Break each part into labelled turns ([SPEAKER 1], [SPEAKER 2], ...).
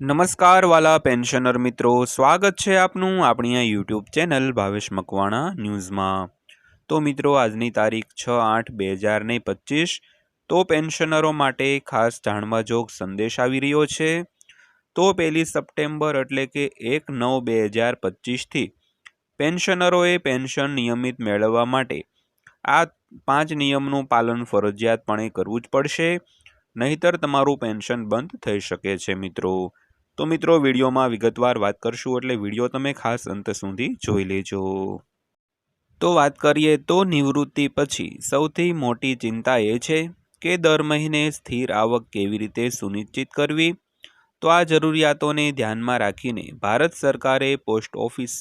[SPEAKER 1] નમસ્કાર વાલા પેન્શનર મિત્રો, સ્વાગત છે આપનું આપણી આ યુટ્યુબ ચેનલ ભાવેશ મકવાણા ન્યૂઝમાં। તો મિત્રો, આજની તારીખ 6/8/2025 તો પેન્શનરો માટે ખાસ જાણવા જોગ સંદેશ આવી રહ્યો છે। તો 1 સપ્ટેમ્બર એટલે કે 1/9/2025 પેન્શનરોએ પેન્શન નિયમિત મેળવવા માટે આ 5 નિયમનું પાલન ફરજિયાતપણે કરવું જ પડશે, નહીતર તમારું પેન્શન બંધ થઈ શકે છે મિત્રો। તો મિત્રો, વિડીયોમાં વિગતવાર વાત કરશું, એટલે વિડીયો તમે ખાસ અંત સુધી જોઈ લેજો। તો વાત કરીએ તો નિવૃત્તિ પછી સૌથી મોટી ચિંતા એ છે કે દર મહિને સ્થિર આવક કેવી રીતે સુનિશ્ચિત કરવી। તો આ જરૂરિયાતોને ધ્યાનમાં રાખીને ભારત સરકારે post office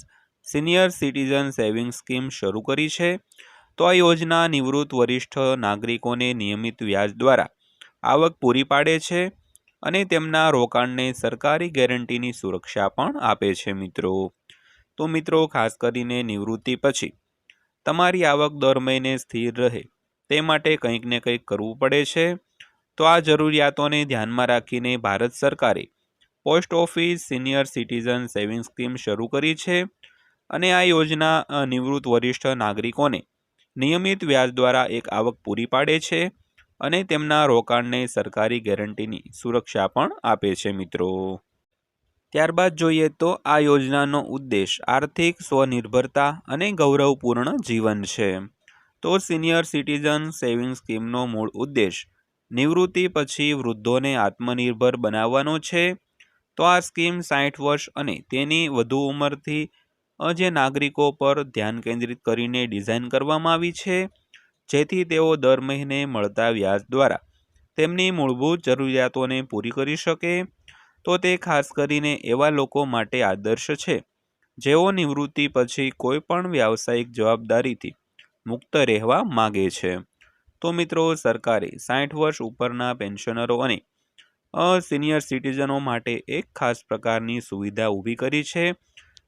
[SPEAKER 1] senior citizen saving scheme શરૂ કરી છે। તો આ યોજના નિવૃત્ત વરિષ્ઠ નાગરિકોને નિયમિત વ્યાજ દ્વારા આવક પૂરી પાડે છે અને તેમના રોકાણને સરકારી ગેરંટીની સુરક્ષા પણ આપે છે મિત્રો। તો મિત્રો, ખાસ કરીને નિવૃત્તિ પછી તમારી આવક દર મહિને સ્થિર રહે તે માટે કંઈક ને કંઈક કરવું પડે છે। તો આ જરૂરિયાતોને ધ્યાનમાં રાખીને ભારત સરકારે post office senior citizen saving scheme શરૂ કરી છે અને આ યોજના નિવૃત્ત વરિષ્ઠ નાગરિકોને નિયમિત વ્યાજ દ્વારા એક આવક પૂરી પાડે છે અને તેમના રોકાણને સરકારી ગેરંટીની સુરક્ષા પણ આપે છે મિત્રો। ત્યારબાદ જોઈએ તો આ યોજનાનો ઉદ્દેશ આર્થિક સ્વનિર્ભરતા અને ગૌરવપૂર્ણ જીવન છે। તો સિનિયર સિટીઝન સેવિંગ સ્કીમનો મૂળ ઉદ્દેશ નિવૃત્તિ પછી વૃદ્ધોને આત્મનિર્ભર બનાવવાનો છે। તો આ સ્કીમ 60 વર્ષ અને તેની વધુ ઉંમરથી જે નાગરિકો પર ધ્યાન કેન્દ્રિત કરીને ડિઝાઇન કરવામાં આવી છે, જેથી તેઓ દર મહિને મળતા વ્યાજ દ્વારા તેમની મૂળભૂત જરૂરિયાતોને પૂરી કરી શકે। તો તે ખાસ કરીને એવા લોકો માટે આદર્શ છે જેઓ નિવૃત્તિ પછી કોઈ પણ વ્યાવસાયિક જવાબદારીથી મુક્ત રહેવા માગે છે। તો મિત્રો, સરકારે 60 વર્ષ ઉપરના પેન્શનરો અને સિનિયર સિટીઝનો માટે એક ખાસ પ્રકારની સુવિધા ઊભી કરી છે,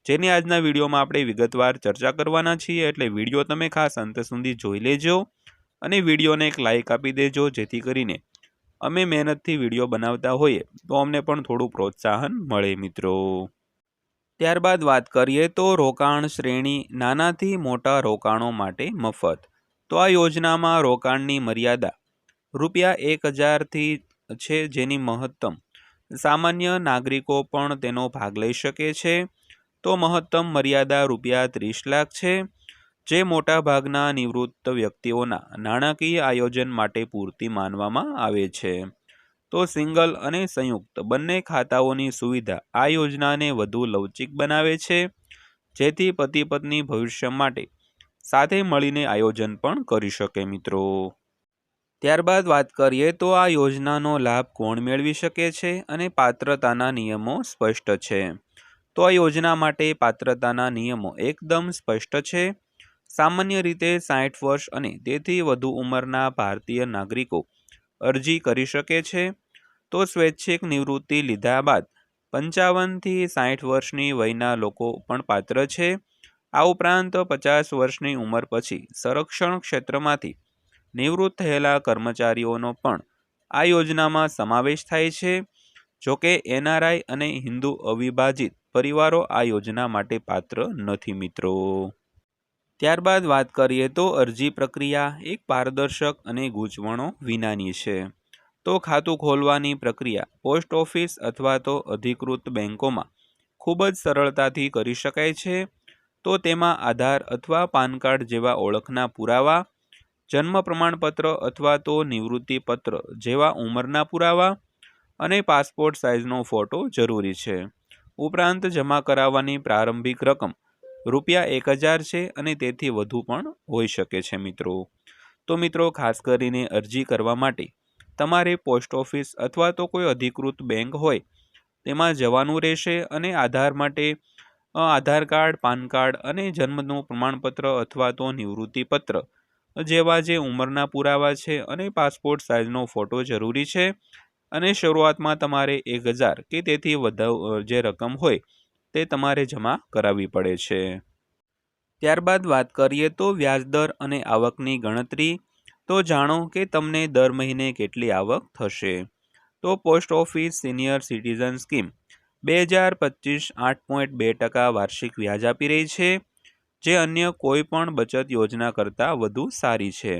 [SPEAKER 1] જેની આજના વિડીયોમાં આપણે વિગતવાર ચર્ચા કરવાના છીએ, એટલે વિડીયો તમે ખાસ અંત સુધી જોઈ લેજો અને વિડીયોને એક લાઇક આપી દેજો, જેથી કરીને અમે મહેનતથી વિડીયો બનાવતા હોઈએ તો અમને પણ થોડું પ્રોત્સાહન મળે મિત્રો। ત્યારબાદ વાત કરીએ તો રોકાણ શ્રેણી નાનાથી મોટા રોકાણો માટે મફત। તો આ યોજનામાં રોકાણની મર્યાદા ₹1000થી છે, જેની મહત્તમ સામાન્ય નાગરિકો પણ તેનો ભાગ લઈ શકે છે। તો મહત્તમ મર્યાદા ₹30 લાખ છે, જે મોટા ભાગના નિવૃત્ત વ્યક્તિઓના નાણાકીય આયોજન માટે પૂરતી માનવામાં આવે છે। તો સિંગલ અને સંયુક્ત બંને ખાતાઓની સુવિધા આ યોજનાને વધુ લવચીક બનાવે છે, જેથી પતિ પત્ની ભવિષ્ય માટે સાથે મળીને આયોજન પણ કરી શકે મિત્રો। ત્યારબાદ વાત કરીએ તો આ યોજનાનો લાભ કોણ મેળવી શકે છે અને પાત્રતાના નિયમો સ્પષ્ટ છે। તો આ યોજના માટે પાત્રતાના નિયમો એકદમ સ્પષ્ટ છે। સામાન્ય રીતે 60 વર્ષ અને તેથી વધુ ઉંમરના ભારતીય નાગરિકો અરજી કરી શકે છે। તો સ્વૈચ્છિક નિવૃત્તિ લીધા બાદ 55થી 60 વર્ષની વયના લોકો પણ પાત્ર છે। આ ઉપરાંત 50 વર્ષની ઉંમર પછી સંરક્ષણ ક્ષેત્રમાંથી નિવૃત્ત થયેલા કર્મચારીઓનો પણ આ યોજનામાં સમાવેશ થાય છે। જોકે NRI અને હિન્દુ અવિભાજિત પરિવારો આ યોજના માટે પાત્ર નથી મિત્રો। ત્યારબાદ વાત કરીએ તો અરજી પ્રક્રિયા એક પારદર્શક અને ગૂંચવણો વિનાની છે। તો ખાતું ખોલવાની પ્રક્રિયા પોસ્ટ ઓફિસ અથવા તો અધિકૃત બેંકોમાં ખૂબ જ સરળતાથી કરી શકાય છે। તો તેમાં આધાર અથવા પાન કાર્ડ જેવા ઓળખના પુરાવા, જન્મ પ્રમાણપત્ર અથવા તો નિવૃત્તિ પત્ર જેવા ઉંમરના પુરાવા અને પાસપોર્ટ સાઇઝનો ફોટો જરૂરી છે। ઉપરાંત જમા કરાવવાની પ્રારંભિક રકમ ₹1000 છે અને તેથી વધુ પણ હોઈ શકે છે મિત્રો। તો મિત્રો, ખાસ કરીને અરજી કરવા માટે તમારે પોસ્ટ ઓફિસ અથવા તો કોઈ અધિકૃત બેંક હોય તેમાં જવાનું રહેશે અને આધાર માટે આધાર કાર્ડ, પાન કાર્ડ અને જન્મનું પ્રમાણપત્ર અથવા તો નિવૃત્તિ પત્ર જેવા જે ઉંમરના પુરાવા છે અને પાસપોર્ટ સાઇઝનો ફોટો જરૂરી છે। અને શરૂઆતમાં તમારે 1000 કે તેથી વધુ જે રકમ હોય તે તમારે જમા કરાવવી પડે છે। ત્યારબાદ વાત કરીએ તો વ્યાજદર અને આવકની ગણતરી। તો જાણો કે તમને દર મહિને કેટલી આવક થશે। તો post office senior citizen scheme 2025 8.2% વાર્ષિક વ્યાજ આપી રહી છે, જે અન્ય કોઈ પણ બચત યોજના કરતાં વધુ સારી છે.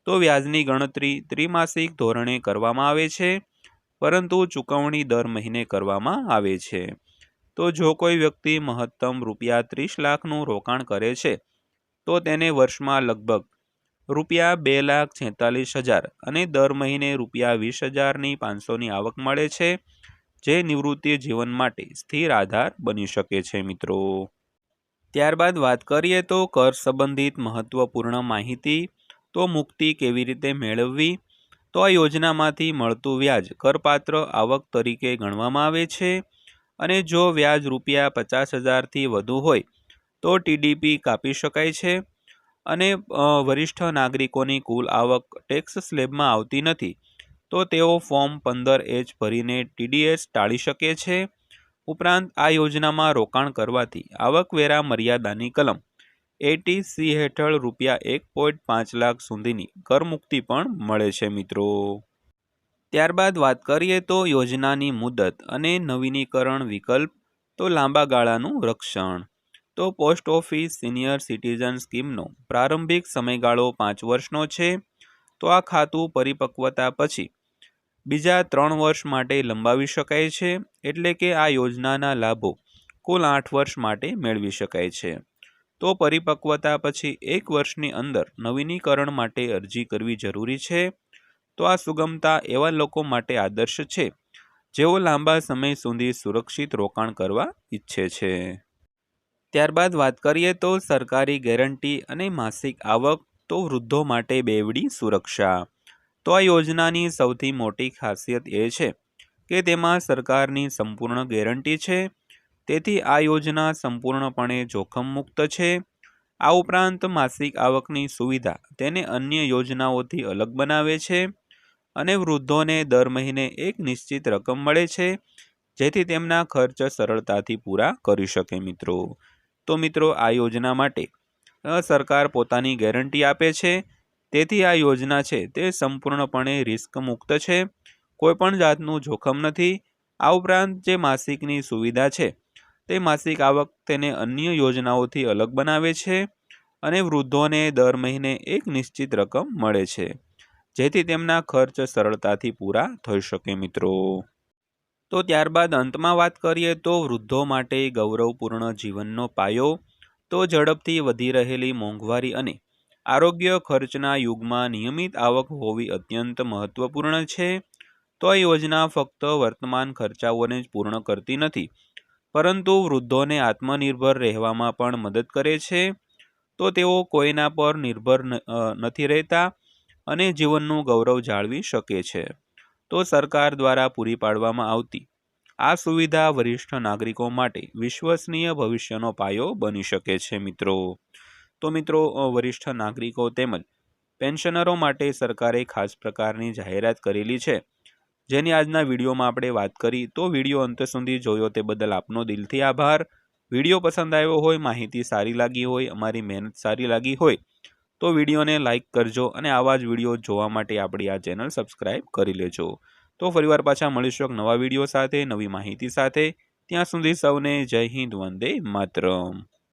[SPEAKER 1] તો વ્યાજની ગણતરી ત્રિમાસિક ધોરણે કરવામાં આવે છે, પરંતુ ચૂકવણી દર મહિને કરવામાં આવે છે. તો જો કોઈ વ્યક્તિ મહત્તમ ₹30 લાખનું રોકાણ કરે છે, તો તેને વર્ષમાં લગભગ ₹2,46,000 અને દર મહિને ₹20,500ની આવક મળે છે, જે નિવૃત્તિ જીવન માટે સ્થિર આધાર બની શકે છે મિત્રો. ત્યારબાદ વાત કરીએ તો કર સંબંધિત મહત્વપૂર્ણ માહિતી. તો મુક્તિ કેવી રીતે મેળવવી? તો આ યોજનામાંથી મળતું વ્યાજ કરપાત્ર આવક તરીકે ગણવામાં આવે છે, અને જો વ્યાજ ₹50,000થી વધુ હોય તો TDP કાપી શકાય છે, અને વરિષ્ઠ નાગરિકોની કુલ આવક ટેક્સ સ્લેબમાં આવતી નથી, તો તેઓ ફોર્મ 15H ભરીને TDS ટાળી શકે છે. ઉપરાંત આ યોજનામાં રોકાણ કરવાથી આવકવેરા મર્યાદાની કલમ 80C હેઠળ ₹1.5 લાખ સુધીની કરમુક્તિ પણ મળે છે મિત્રો. ત્યારબાદ વાત કરીએ તો યોજનાની મુદત અને નવીનીકરણ વિકલ્પ. તો લાંબા ગાળાનું રક્ષણ. તો પોસ્ટ ઓફિસ સિનિયર સિટીઝન સ્કીમનો પ્રારંભિક સમયગાળો 5 વર્ષનો છે. તો આ ખાતું પરિપક્વતા પછી બીજા 3 વર્ષ માટે લંબાવી શકાય છે, એટલે કે આ યોજનાના લાભો કુલ 8 વર્ષ માટે મેળવી શકાય છે. તો પરિપક્વતા પછી 1 વર્ષની અંદર નવીનીકરણ માટે અરજી કરવી જરૂરી છે. તો આ સુગમતા એવા લોકો માટે આદર્શ છે, જેઓ લાંબા સમય સુધી સુરક્ષિત રોકાણ કરવા ઈચ્છે છે. ત્યારબાદ વાત કરીએ તો સરકારી ગેરંટી અને માસિક આવક. તો વૃદ્ધો માટે બેવડી સુરક્ષા. તો આ યોજનાની સૌથી મોટી ખાસિયત એ છે કે તેમાં સરકારની સંપૂર્ણ ગેરંટી છે, તેથી આ યોજના સંપૂર્ણપણે જોખમ મુક્ત છે. આ ઉપરાંત માસિક આવકની સુવિધા તેને અન્ય યોજનાઓથી અલગ બનાવે છે, અને વૃદ્ધોને દર મહિને એક નિશ્ચિત રકમ મળે છે, જેથી તેમના ખર્ચ સરળતાથી પૂરા કરી શકે મિત્રો. તો મિત્રો આ યોજના માટે સરકાર પોતાની ગેરંટી આપે છે, તેથી આ યોજના છે તે સંપૂર્ણપણે રિસ્ક મુક્ત છે, કોઈ પણ જાતનું જોખમ નથી. આ ઉપરાંત જે માસિકની સુવિધા છે તે માસિક આવક તેને અન્ય યોજનાઓથી અલગ બનાવે છે, અને વૃદ્ધોને દર મહિને એક નિશ્ચિત રકમ મળે છે, જેથી તેમના ખર્ચ સરળતાથી પૂરા થઈ શકે મિત્રો. તો ત્યારબાદ અંતમાં વાત કરીએ તો વૃદ્ધો માટે ગૌરવપૂર્ણ જીવનનો પાયો. તો ઝડપથી વધી રહેલી મોંઘવારી અને આરોગ્ય ખર્ચના યુગમાં નિયમિત આવક હોવી અત્યંત મહત્વપૂર્ણ છે. તો આ યોજના ફક્ત વર્તમાન ખર્ચાઓને જ પૂર્ણ કરતી નથી, પરંતુ વૃદ્ધોને આત્મનિર્ભર રહેવામાં પણ મદદ કરે છે. તો તેઓ કોઈના પર નિર્ભર નથી રહેતા અને જીવનનું ગૌરવ જાળવી શકે છે. તો સરકાર દ્વારા પૂરી પાડવામાં આવતી આ સુવિધા વરિષ્ઠ નાગરિકો માટે વિશ્વસનીય ભવિષ્યનો પાયો બની શકે છે મિત્રો. તો મિત્રો વરિષ્ઠ નાગરિકો તેમજ પેન્શનરો માટે સરકારે ખાસ પ્રકારની જાહેરાત કરેલી છે, જેની આજના વિડીયોમાં આપણે વાત કરી. તો વિડીયો અંત સુધી જોયો તે બદલ આપનો દિલથી આભાર. વિડીયો પસંદ આવ્યો હોય, માહિતી સારી લાગી હોય, અમારી મહેનત સારી લાગી હોય તો વિડીયોને લાઇક કરજો, અને આવા જ વિડીયો જોવા માટે આપણી આ ચેનલ સબસ્ક્રાઈબ કરી લેજો. તો ફરીવાર પાછા મળીશું એક નવા વિડીયો સાથે, નવી માહિતી સાથે. ત્યાં સુધી સૌને જય હિન્દ, વંદે માતરમ.